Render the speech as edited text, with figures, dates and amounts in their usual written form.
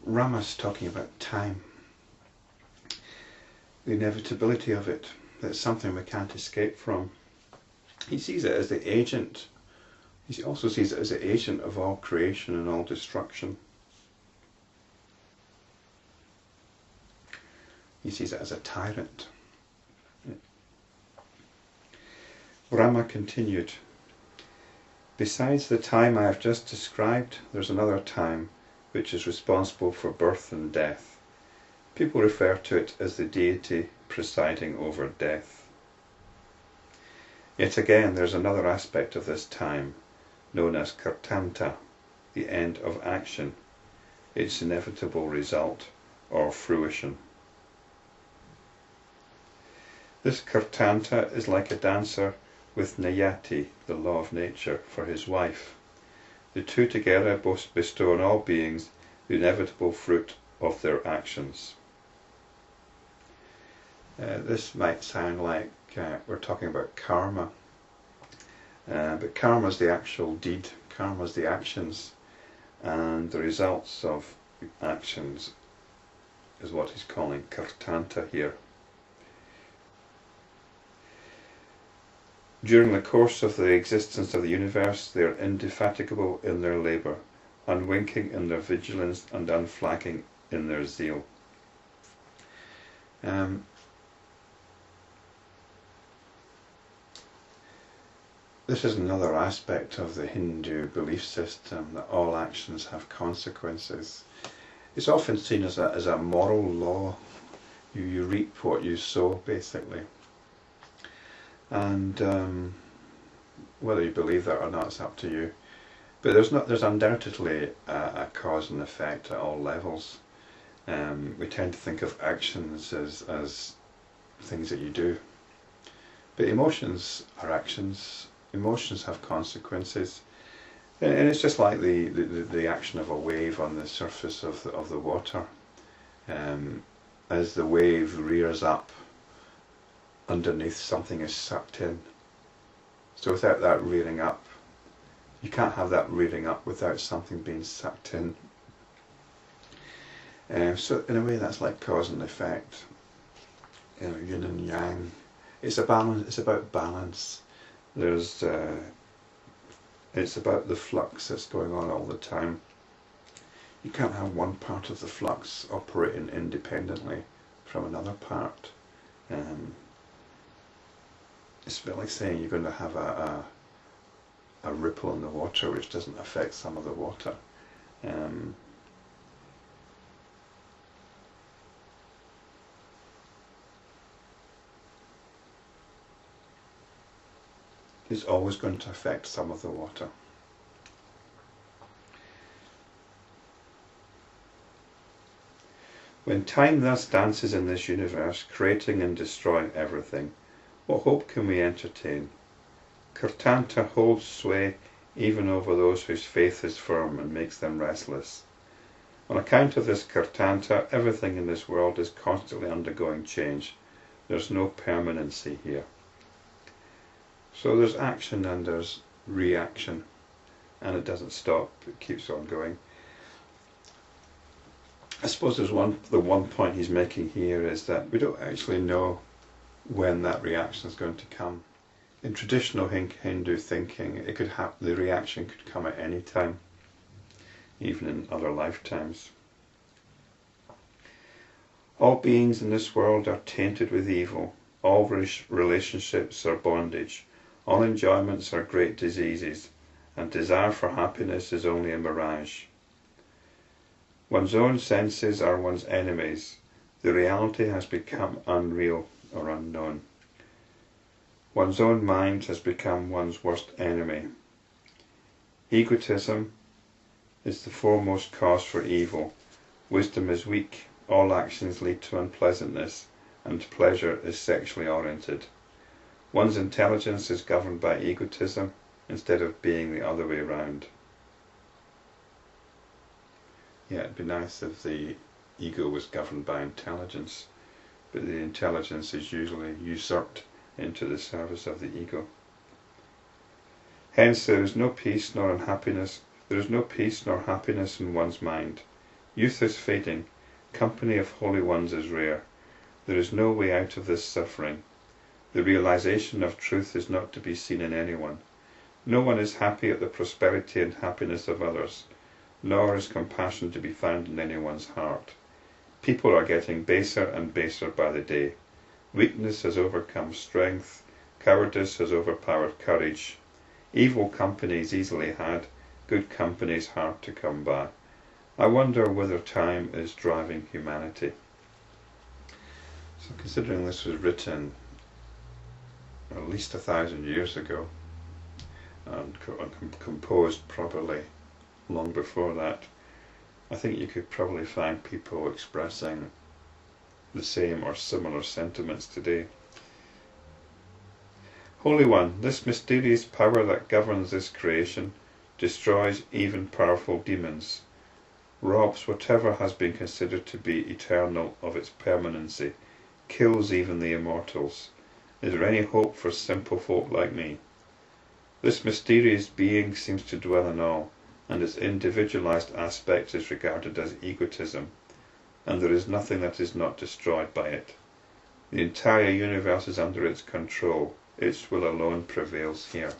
Rama's talking about time, the inevitability of it, that it's something we can't escape from. He sees it as the agent. He also sees it as the agent of all creation and all destruction. He sees it as a tyrant. Rama continued, "Besides the time I have just described, there's another time which is responsible for birth and death. People refer to it as the deity presiding over death. Yet again, there's another aspect of this time, known as krtanta, the end of action, its inevitable result, or fruition. This krtanta is like a dancer with niyati, the law of nature, for his wife. The two together both bestow on all beings the inevitable fruit of their actions." This might sound like we're talking about karma, but karma is the actual deed, karma is the actions, and the results of actions is what he's calling krtanta here. During the course of the existence of the universe, they are indefatigable in their labour, unwinking in their vigilance, and unflagging in their zeal. This is another aspect of the Hindu belief system, that all actions have consequences. It's often seen as a moral law. You reap what you sow, basically. And whether you believe that or not, it's up to you. But there's undoubtedly a cause and effect at all levels. We tend to think of actions as things that you do. But emotions are actions. Emotions have consequences. And it's just like the action of a wave on the surface of the water. As the wave rears up, underneath something is sucked in. So without that rearing up, you can't have that rearing up without something being sucked in. So in a way that's like cause and effect. Yin and Yang. It's a balance. It's about balance. It's about the flux that's going on all the time. You can't have one part of the flux operating independently from another part. It's a bit like saying you're going to have a ripple in the water which doesn't affect some of the water. It's always going to affect some of the water. When time thus dances in this universe, creating and destroying everything, what hope can we entertain? Krtanta holds sway even over those whose faith is firm and makes them restless. On account of this krtanta, everything in this world is constantly undergoing change. There's no permanency here. So there's action and there's reaction, and it doesn't stop, it keeps on going. I suppose the one point he's making here is that we don't actually know when that reaction is going to come. In traditional Hindu thinking, it could happen, the reaction could come at any time, even in other lifetimes. All beings in this world are tainted with evil. All relationships are bondage. All enjoyments are great diseases, and desire for happiness is only a mirage. One's own senses are one's enemies. The reality has become unreal or unknown. One's own mind has become one's worst enemy. Egotism is the foremost cause for evil. Wisdom is weak. All actions lead to unpleasantness, and pleasure is sexually oriented. One's intelligence is governed by egotism instead of being the other way round. Yeah, it'd be nice if the ego was governed by intelligence, but the intelligence is usually usurped into the service of the ego. Hence there is no peace nor unhappiness. There is no peace nor happiness in one's mind. Youth is fading. Company of holy ones is rare. There is no way out of this suffering. The realization of truth is not to be seen in anyone. No one is happy at the prosperity and happiness of others, nor is compassion to be found in anyone's heart. People are getting baser and baser by the day. Weakness has overcome strength. Cowardice has overpowered courage. Evil company is easily had. Good company is hard to come by. I wonder whether time is driving humanity. So considering this was written at least 1,000 years ago, and composed probably long before that, I think you could probably find people expressing the same or similar sentiments today. Holy One, this mysterious power that governs this creation destroys even powerful demons, robs whatever has been considered to be eternal of its permanency, kills even the immortals. Is there any hope for simple folk like me? This mysterious being seems to dwell in all, and its individualized aspect is regarded as egotism, and there is nothing that is not destroyed by it. The entire universe is under its control. Its will alone prevails here.